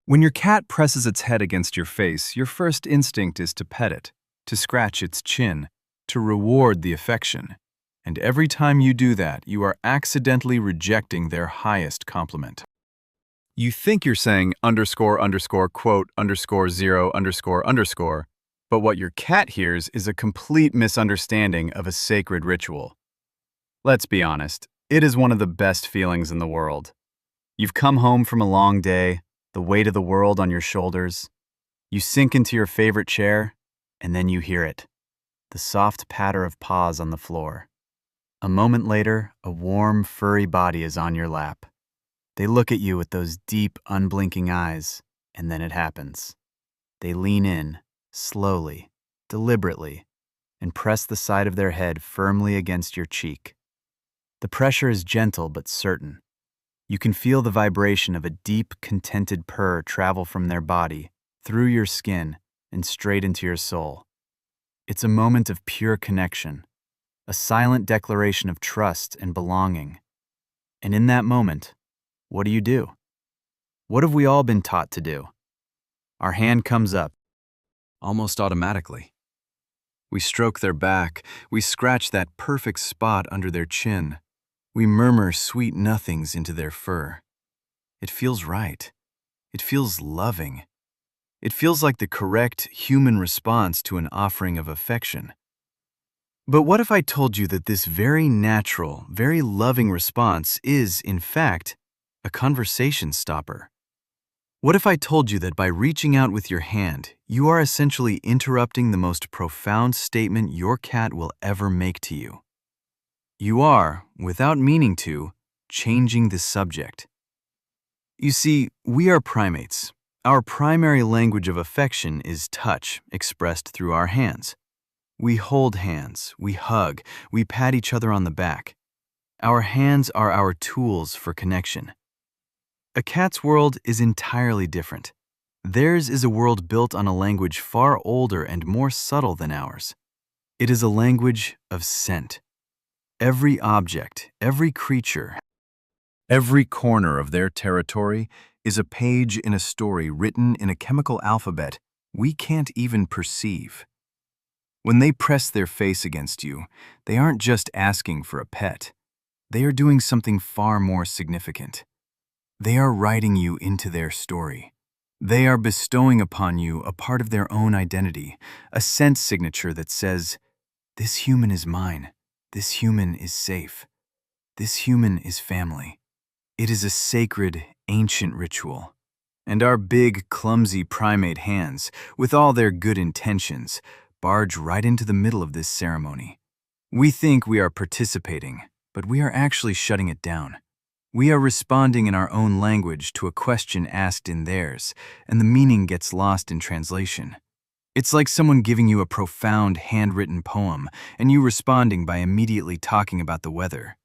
When your cat presses its head against your face, your first instinct is to pet it, to scratch its chin, to reward the affection. And every time you do that, you are accidentally rejecting their highest compliment. You think you're saying underscore underscore quote underscore zero underscore underscore, but what your cat hears is a complete misunderstanding of a sacred ritual. Let's be honest, it is one of the best feelings in the world. You've come home from a long day, the weight of the world on your shoulders. You sink into your favorite chair, and then you hear it, the soft patter of paws on the floor. A moment later, a warm, furry body is on your lap. They look at you with those deep, unblinking eyes, and then it happens. They lean in, slowly, deliberately, and press the side of their head firmly against your cheek. The pressure is gentle but certain. You can feel the vibration of a deep, contented purr travel from their body, through your skin, and straight into your soul. It's a moment of pure connection, a silent declaration of trust and belonging. And in that moment, what do? What have we all been taught to do? Our hand comes up, almost automatically. We stroke their back, we scratch that perfect spot under their chin. We murmur sweet nothings into their fur. It feels right. It feels loving. It feels like the correct human response to an offering of affection. But what if I told you that this very natural, very loving response is, in fact, a conversation stopper? What if I told you that by reaching out with your hand, you are essentially interrupting the most profound statement your cat will ever make to you? You are, without meaning to, changing the subject. You see, we are primates. Our primary language of affection is touch, expressed through our hands. We hold hands, we hug, we pat each other on the back. Our hands are our tools for connection. A cat's world is entirely different. Theirs is a world built on a language far older and more subtle than ours. It is a language of scent. Every object, every creature, every corner of their territory is a page in a story written in a chemical alphabet we can't even perceive. When they press their face against you, they aren't just asking for a pet. They are doing something far more significant. They are writing you into their story. They are bestowing upon you a part of their own identity, a scent signature that says, "This human is mine. This human is safe. This human is family." It is a sacred, ancient ritual. And our big, clumsy primate hands, with all their good intentions, barge right into the middle of this ceremony. We think we are participating, but we are actually shutting it down. We are responding in our own language to a question asked in theirs, and the meaning gets lost in translation. It's like someone giving you a profound handwritten poem and you responding by immediately talking about the weather.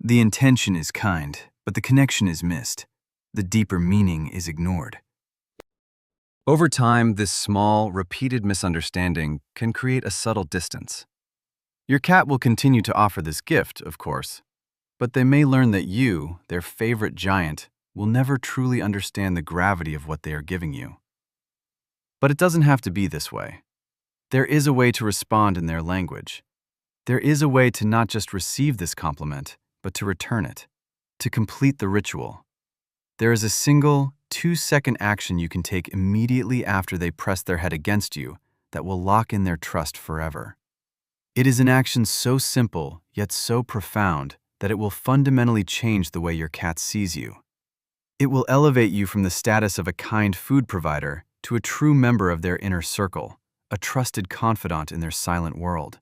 The intention is kind, but the connection is missed. The deeper meaning is ignored. Over time, this small, repeated misunderstanding can create a subtle distance. Your cat will continue to offer this gift, of course, but they may learn that you, their favorite giant, will never truly understand the gravity of what they are giving you. But it doesn't have to be this way. There is a way to respond in their language. There is a way to not just receive this compliment, but to return it, to complete the ritual. There is a single, 2-second action you can take immediately after they press their head against you that will lock in their trust forever. It is an action so simple, yet so profound, that it will fundamentally change the way your cat sees you. It will elevate you from the status of a kind food provider to a true member of their inner circle, a trusted confidant in their silent world.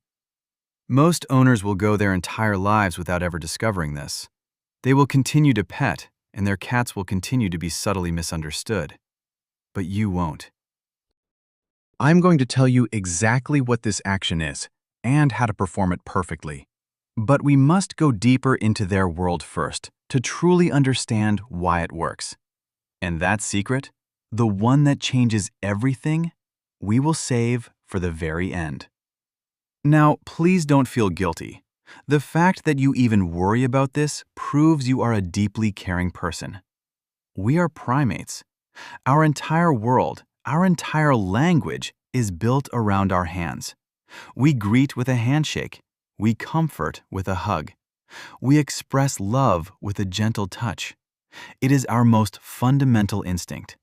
Most owners will go their entire lives without ever discovering this. They will continue to pet, and their cats will continue to be subtly misunderstood. But you won't. I'm going to tell you exactly what this action is, and how to perform it perfectly. But we must go deeper into their world first, to truly understand why it works. And that secret, the one that changes everything, we will save for the very end. Now, please don't feel guilty. The fact that you even worry about this proves you are a deeply caring person. We are primates. Our entire world, our entire language is built around our hands. We greet with a handshake. We comfort with a hug. We express love with a gentle touch. It is our most fundamental instinct.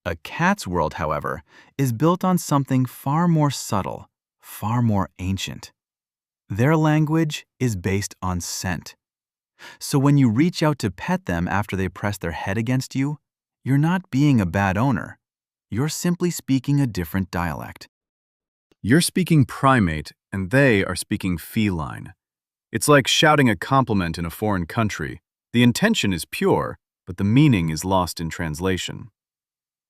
A cat's world, however, is built on something far more subtle, far more ancient. Their language is based on scent. So when you reach out to pet them after they press their head against you, you're not being a bad owner. You're simply speaking a different dialect. You're speaking primate, and they are speaking feline. It's like shouting a compliment in a foreign country. The intention is pure, but the meaning is lost in translation.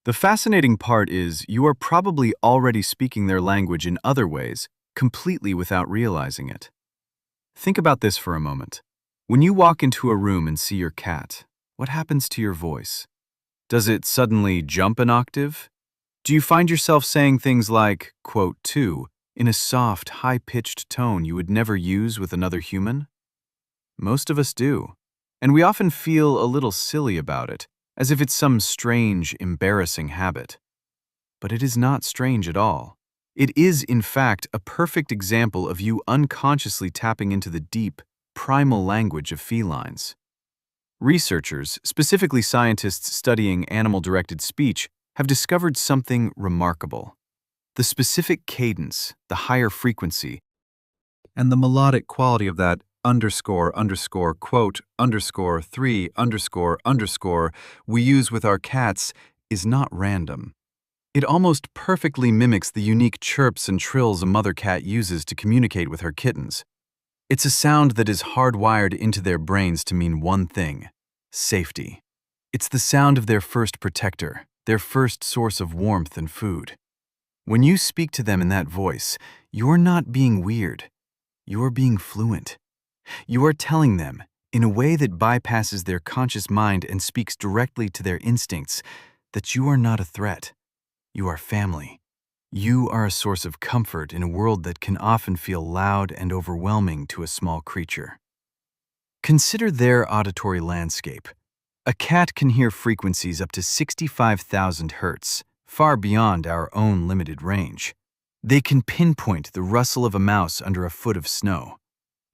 The fascinating part is you are probably already speaking their language in other ways, completely without realizing it. Think about this for a moment. When you walk into a room and see your cat, what happens to your voice? Does it suddenly jump an octave? Do you find yourself saying things like, quote, "to," in a soft, high-pitched tone you would never use with another human? Most of us do, and we often feel a little silly about it, as if it's some strange, embarrassing habit. But it is not strange at all. It is, in fact, a perfect example of you unconsciously tapping into the deep, primal language of felines. Researchers, specifically scientists studying animal-directed speech, have discovered something remarkable. The specific cadence, the higher frequency, and the melodic quality of that quote, 3, we use with our cats is not random. It almost perfectly mimics the unique chirps and trills a mother cat uses to communicate with her kittens. It's a sound that is hardwired into their brains to mean one thing: safety. It's the sound of their first protector, their first source of warmth and food. When you speak to them in that voice, you're not being weird. You're being fluent. You are telling them, in a way that bypasses their conscious mind and speaks directly to their instincts, that you are not a threat. You are family. You are a source of comfort in a world that can often feel loud and overwhelming to a small creature. Consider their auditory landscape. A cat can hear frequencies up to 65,000 hertz, far beyond our own limited range. They can pinpoint the rustle of a mouse under a foot of snow.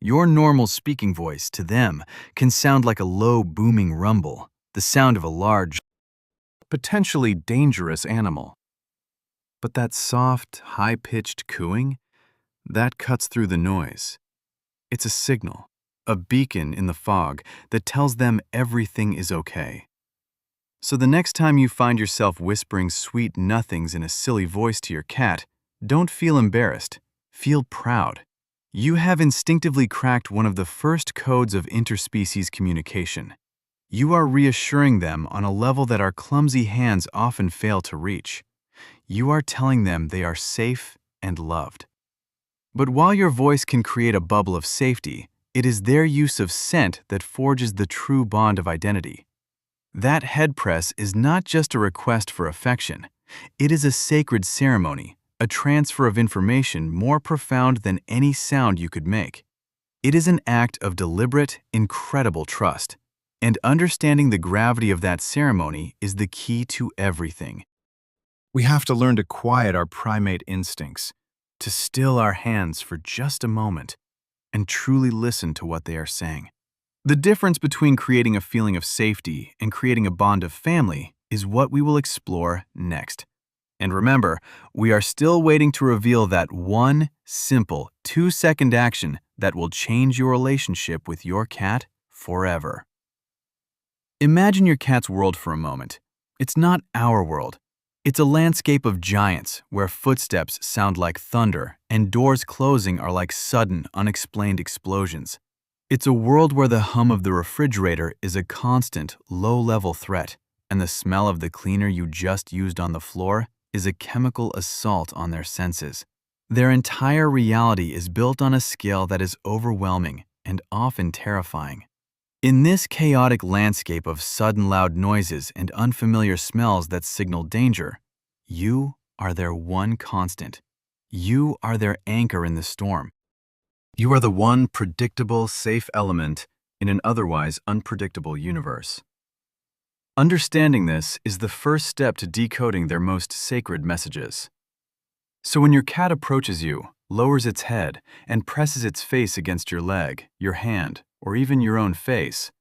Your normal speaking voice to them can sound like a low booming rumble, the sound of a large, potentially dangerous animal. But that soft, high-pitched cooing, that cuts through the noise. It's a signal, a beacon in the fog that tells them everything is okay. So the next time you find yourself whispering sweet nothings in a silly voice to your cat, don't feel embarrassed. Feel proud. You have instinctively cracked one of the first codes of interspecies communication. You are reassuring them on a level that our clumsy hands often fail to reach. You are telling them they are safe and loved. But while your voice can create a bubble of safety, it is their use of scent that forges the true bond of identity. That head press is not just a request for affection. It is a sacred ceremony, a transfer of information more profound than any sound you could make. It is an act of deliberate, incredible trust. And understanding the gravity of that ceremony is the key to everything. We have to learn to quiet our primate instincts, to still our hands for just a moment, and truly listen to what they are saying. The difference between creating a feeling of safety and creating a bond of family is what we will explore next. And remember, we are still waiting to reveal that one simple 2-second action that will change your relationship with your cat forever. Imagine your cat's world for a moment. It's not our world. It's a landscape of giants where footsteps sound like thunder and doors closing are like sudden, unexplained explosions. It's a world where the hum of the refrigerator is a constant, low-level threat, and the smell of the cleaner you just used on the floor is a chemical assault on their senses. Their entire reality is built on a scale that is overwhelming and often terrifying. In this chaotic landscape of sudden loud noises and unfamiliar smells that signal danger, you are their one constant. You are their anchor in the storm. You are the one predictable, safe element in an otherwise unpredictable universe. Understanding this is the first step to decoding their most sacred messages. So when your cat approaches you, lowers its head, and presses its face against your leg, your hand, or even your own face,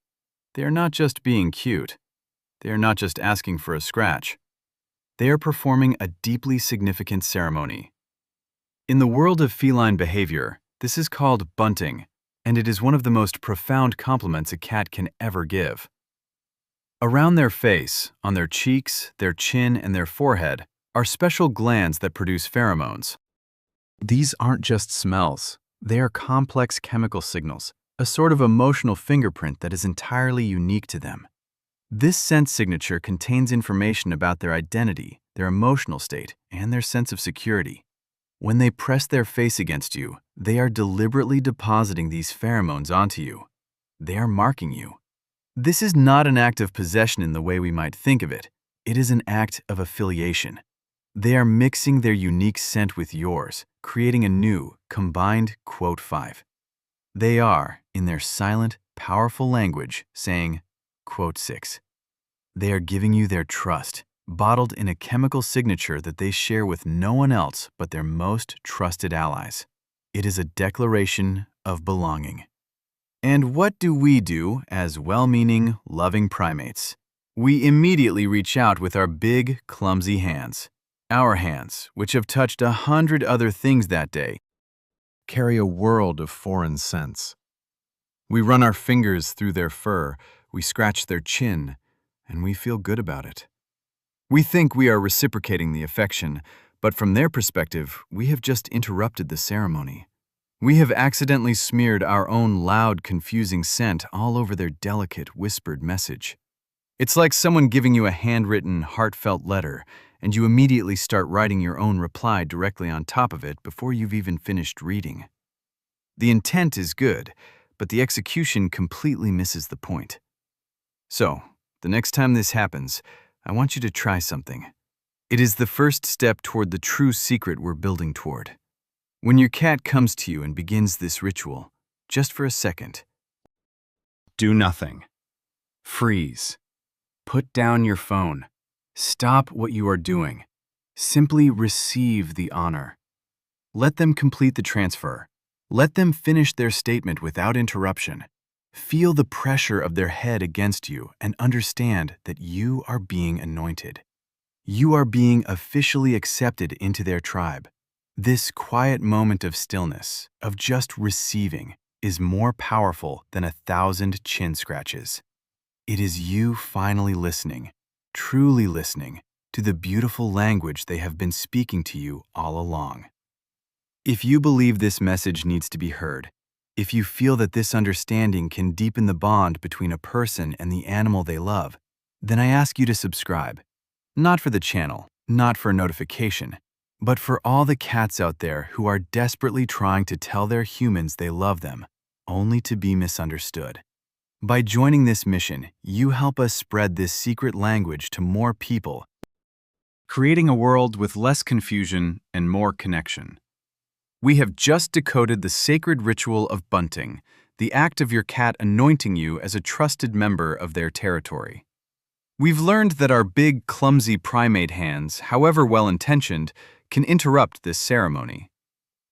they are not just being cute. They are not just asking for a scratch. They are performing a deeply significant ceremony. In the world of feline behavior, this is called bunting, and it is one of the most profound compliments a cat can ever give. Around their face, on their cheeks, their chin, and their forehead, are special glands that produce pheromones. These aren't just smells. They are complex chemical signals, a sort of emotional fingerprint that is entirely unique to them. This scent signature contains information about their identity, their emotional state, and their sense of security. When they press their face against you, they are deliberately depositing these pheromones onto you. They are marking you. This is not an act of possession in the way we might think of it. It is an act of affiliation. They are mixing their unique scent with yours, creating a new, combined quote 5. They are, in their silent, powerful language, saying, quote 6. They are giving you their trust, bottled in a chemical signature that they share with no one else but their most trusted allies. It is a declaration of belonging. And what do we do as well-meaning, loving primates? We immediately reach out with our big, clumsy hands. Our hands, which have touched 100 other things that day, carry a world of foreign scents. We run our fingers through their fur, we scratch their chin, and we feel good about it. We think we are reciprocating the affection, but from their perspective, we have just interrupted the ceremony. We have accidentally smeared our own loud, confusing scent all over their delicate, whispered message. It's like someone giving you a handwritten, heartfelt letter, and you immediately start writing your own reply directly on top of it before you've even finished reading. The intent is good, but the execution completely misses the point. So, the next time this happens, I want you to try something. It is the first step toward the true secret we're building toward. When your cat comes to you and begins this ritual, just for a second, do nothing. Freeze. Put down your phone. Stop what you are doing. Simply receive the honor. Let them complete the transfer. Let them finish their statement without interruption. Feel the pressure of their head against you and understand that you are being anointed. You are being officially accepted into their tribe. This quiet moment of stillness, of just receiving, is more powerful than 1,000 chin scratches. It is you finally listening, truly listening, to the beautiful language they have been speaking to you all along. If you believe this message needs to be heard, if you feel that this understanding can deepen the bond between a person and the animal they love, then I ask you to subscribe. Not for the channel, not for a notification, but for all the cats out there who are desperately trying to tell their humans they love them, only to be misunderstood. By joining this mission, you help us spread this secret language to more people, creating a world with less confusion and more connection. We have just decoded the sacred ritual of bunting, the act of your cat anointing you as a trusted member of their territory. We've learned that our big, clumsy primate hands, however well-intentioned, can interrupt this ceremony.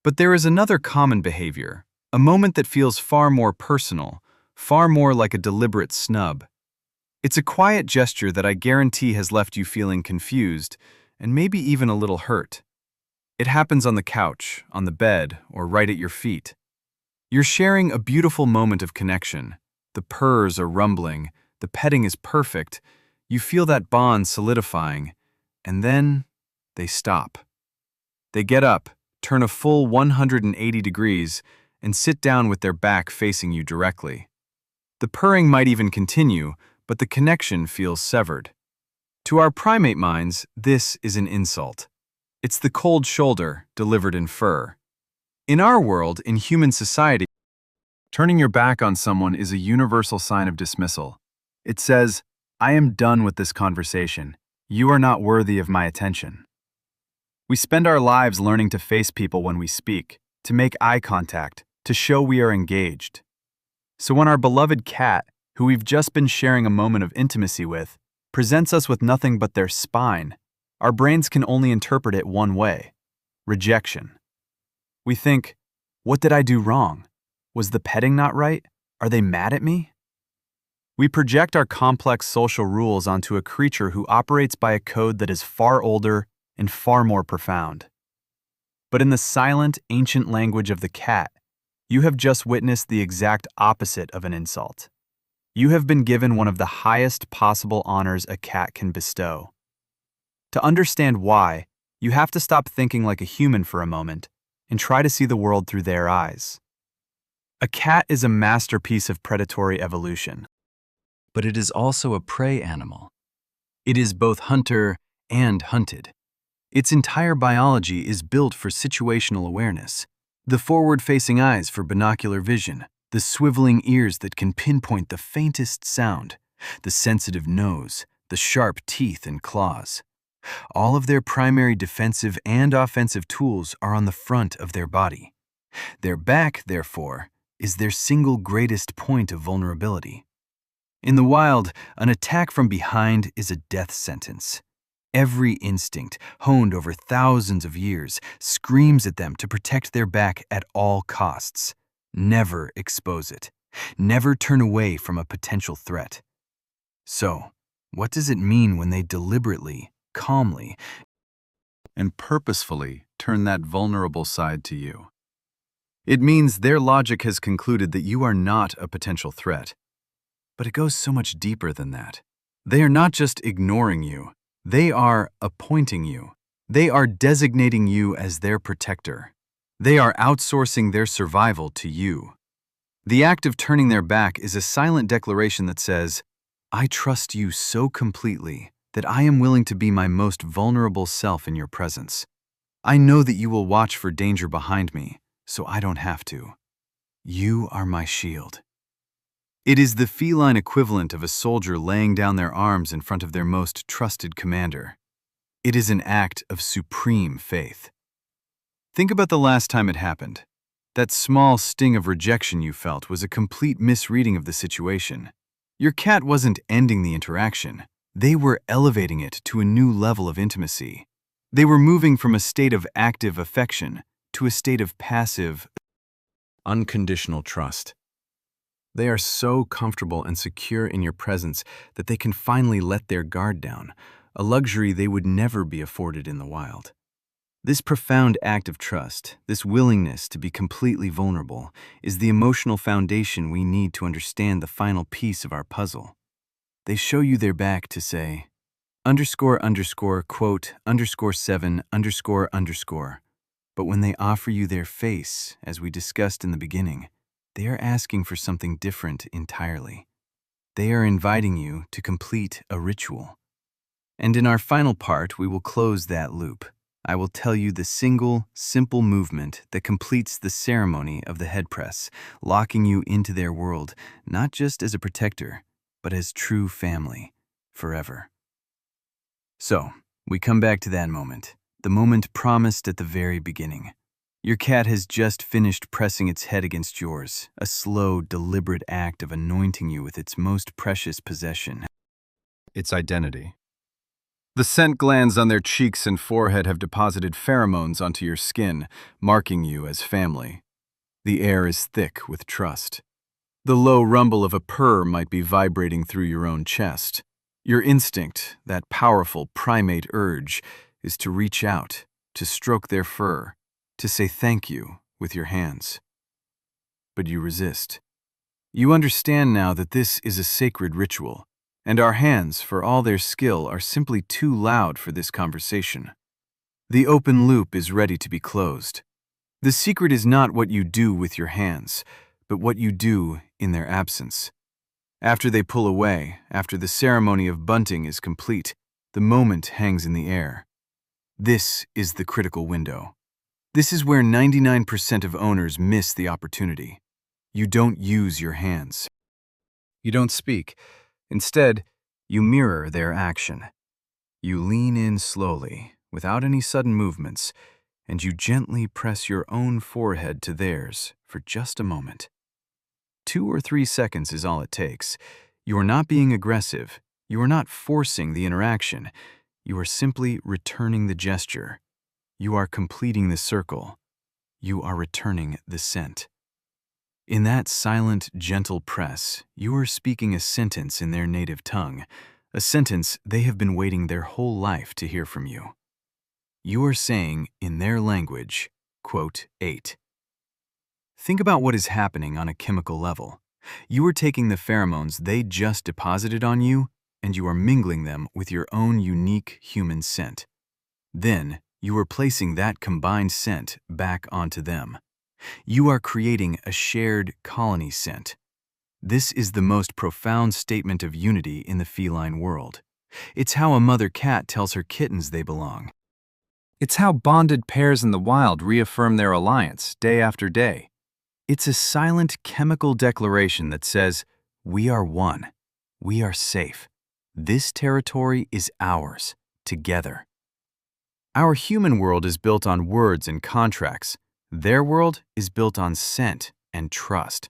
But there is another common behavior, a moment that feels far more personal, far more like a deliberate snub. It's a quiet gesture that I guarantee has left you feeling confused and maybe even a little hurt. It happens on the couch, on the bed, or right at your feet. You're sharing a beautiful moment of connection. The purrs are rumbling, the petting is perfect, you feel that bond solidifying, and then they stop. They get up, turn a full 180 degrees, and sit down with their back facing you directly. The purring might even continue, but the connection feels severed. To our primate minds, this is an insult. It's the cold shoulder delivered in fur. In our world, in human society, turning your back on someone is a universal sign of dismissal. It says, I am done with this conversation. You are not worthy of my attention. We spend our lives learning to face people when we speak, to make eye contact, to show we are engaged. So when our beloved cat, who we've just been sharing a moment of intimacy with, presents us with nothing but their spine, our brains can only interpret it one way: rejection. We think, what did I do wrong? Was the petting not right? Are they mad at me? We project our complex social rules onto a creature who operates by a code that is far older and far more profound. But in the silent, ancient language of the cat, you have just witnessed the exact opposite of an insult. You have been given one of the highest possible honors a cat can bestow. To understand why, you have to stop thinking like a human for a moment and try to see the world through their eyes. A cat is a masterpiece of predatory evolution, but it is also a prey animal. It is both hunter and hunted. Its entire biology is built for situational awareness. The forward-facing eyes for binocular vision, the swiveling ears that can pinpoint the faintest sound, the sensitive nose, the sharp teeth and claws. All of their primary defensive and offensive tools are on the front of their body. Their back, therefore, is their single greatest point of vulnerability. In the wild, an attack from behind is a death sentence. Every instinct, honed over thousands of years, screams at them to protect their back at all costs. Never expose it. Never turn away from a potential threat. So, what does it mean when they deliberately, calmly, and purposefully turn that vulnerable side to you? It means their logic has concluded that you are not a potential threat. But it goes so much deeper than that. They are not just ignoring you. They are appointing you. They are designating you as their protector. They are outsourcing their survival to you. The act of turning their back is a silent declaration that says, I trust you so completely that I am willing to be my most vulnerable self in your presence. I know that you will watch for danger behind me, so I don't have to. You are my shield. It is the feline equivalent of a soldier laying down their arms in front of their most trusted commander. It is an act of supreme faith. Think about the last time it happened. That small sting of rejection you felt was a complete misreading of the situation. Your cat wasn't ending the interaction. They were elevating it to a new level of intimacy. They were moving from a state of active affection to a state of passive, unconditional trust. They are so comfortable and secure in your presence that they can finally let their guard down, a luxury they would never be afforded in the wild. This profound act of trust, this willingness to be completely vulnerable, is the emotional foundation we need to understand the final piece of our puzzle. They show you their back to say, quote, _7, __. But when they offer you their face, as we discussed in the beginning, they are asking for something different entirely. They are inviting you to complete a ritual. And in our final part, we will close that loop. I will tell you the single, simple movement that completes the ceremony of the head press, locking you into their world, not just as a protector, but as true family, forever. So, we come back to that moment, the moment promised at the very beginning. Your cat has just finished pressing its head against yours, a slow, deliberate act of anointing you with its most precious possession, its identity. The scent glands on their cheeks and forehead have deposited pheromones onto your skin, marking you as family. The air is thick with trust. The low rumble of a purr might be vibrating through your own chest. Your instinct, that powerful primate urge, is to reach out, to stroke their fur, to say thank you with your hands. But you resist. You understand now that this is a sacred ritual, and our hands, for all their skill, are simply too loud for this conversation. The open loop is ready to be closed. The secret is not what you do with your hands, but what you do in their absence. After they pull away, after the ceremony of bunting is complete, the moment hangs in the air. This is the critical window. This is where 99% of owners miss the opportunity. You don't use your hands. You don't speak. Instead, you mirror their action. You lean in slowly, without any sudden movements, and you gently press your own forehead to theirs for just a moment. 2 or 3 seconds is all it takes. You are not being aggressive. You are not forcing the interaction. You are simply returning the gesture. You are completing the circle. You are returning the scent. In that silent, gentle press, you are speaking a sentence in their native tongue, a sentence they have been waiting their whole life to hear from you. You are saying, in their language, quote, 8. Think about what is happening on a chemical level. You are taking the pheromones they just deposited on you, and you are mingling them with your own unique human scent. Then, you are placing that combined scent back onto them. You are creating a shared colony scent. This is the most profound statement of unity in the feline world. It's how a mother cat tells her kittens they belong. It's how bonded pairs in the wild reaffirm their alliance day after day. It's a silent chemical declaration that says, we are one. We are safe. This territory is ours, together. Our human world is built on words and contracts. Their world is built on scent and trust.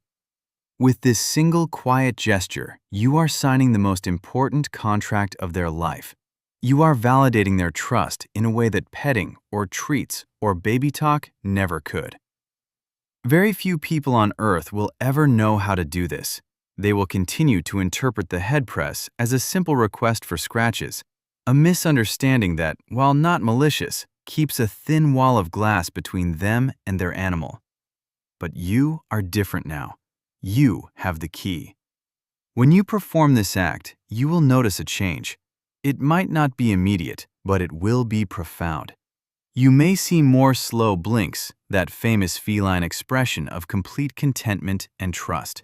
With this single quiet gesture, you are signing the most important contract of their life. You are validating their trust in a way that petting or treats or baby talk never could. Very few people on Earth will ever know how to do this. They will continue to interpret the head press as a simple request for scratches, a misunderstanding that, while not malicious, keeps a thin wall of glass between them and their animal. But you are different now. You have the key. When you perform this act, you will notice a change. It might not be immediate, but it will be profound. You may see more slow blinks, that famous feline expression of complete contentment and trust.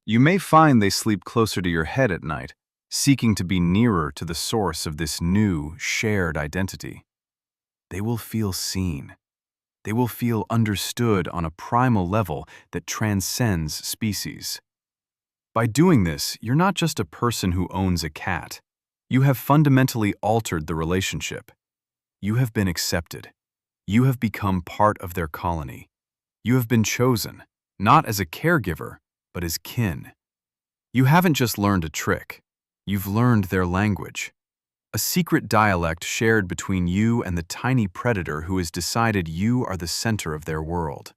You may find they sleep closer to your head at night, seeking to be nearer to the source of this new, shared identity. They will feel seen. They will feel understood on a primal level that transcends species. By doing this, you're not just a person who owns a cat. You have fundamentally altered the relationship. You have been accepted. You have become part of their colony. You have been chosen, not as a caregiver, but as kin. You haven't just learned a trick. You've learned their language. A secret dialect shared between you and the tiny predator who has decided you are the center of their world.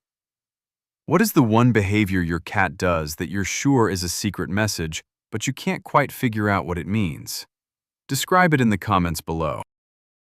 What is the one behavior your cat does that you're sure is a secret message, but you can't quite figure out what it means? Describe it in the comments below.